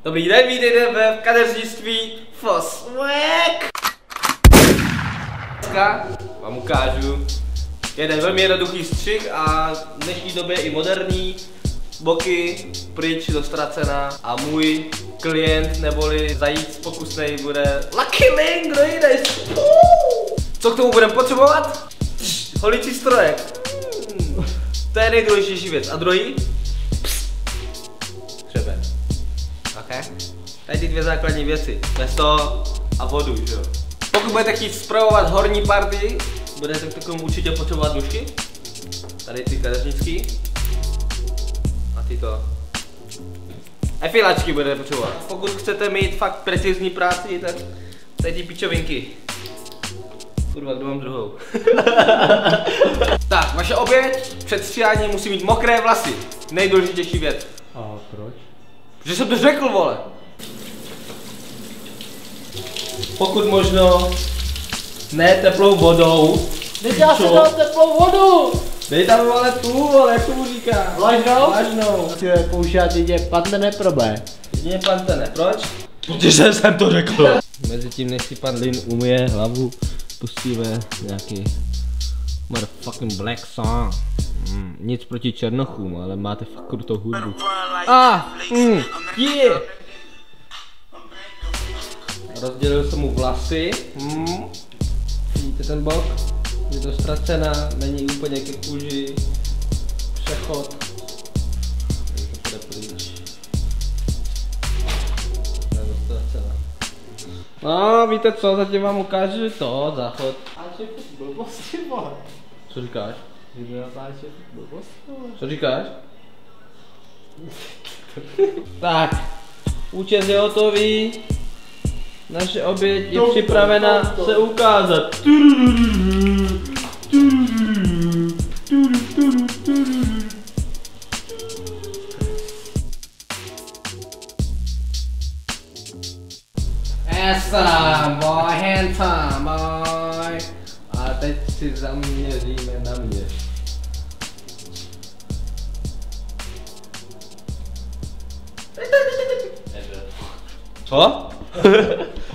Dobrý den, vítejte ve kadeřnictví Foswek. Dneska vám ukážu jeden velmi jednoduchý střih a v dnešní době i moderní. Boky pryč do ztracena a můj klient neboli zajíc pokusnej bude Lucky Link, kdo jiný. Co k tomu budeme potřebovat? Holící strojek. To je nejdůležitější věc. A druhý? Hřeben. Okay. Tady ty dvě základní věci. Pesto a vodu, že jo. Pokud budete chtít spravovat horní party, budete k tomu určitě potřebovat nůžky. Tady ty kadeřnický. A tyto. Efilačky budete potřebovat. Pokud chcete mít fakt precizní práci, tak tady ty pičovinky. Kurva, kdo mám druhou? Tak, vaše oběť před stříháním musí mít mokré vlasy. Nejdůležitější věc. A proč? Protože jsem to řekl, vole. Pokud možno ne teplou vodou. Teď já jsem dal teplou vodu! Dej tam, vole, tu, vole, jak tomu říká? Vlažnou? Vlažnou. Ty je používat jedině padne neproblém. Jedině pantene, proč? Protože jsem to řekl. Mezitím, než si pan Lin umyje hlavu, pustíme nějaký motherfucking black song. Nic proti černochům, ale máte fakt krutou hudbu. Yeah! Rozdělil jsem mu vlasy. Vidíte ten bok? Je to ztracená, není úplně ke kůži. Přechod. Tady to půjde pryč. Je to ztracená. No, víte co, zatím vám ukážu to, záchod. A že blbosti, vole. Co říkáš? Že blbosti, vole. Co říkáš? Tak, účes je hotový. Naše oběť je připravena se ukázat. Handsome boy, handsome boy. A teď si zaměříme na mě. Co?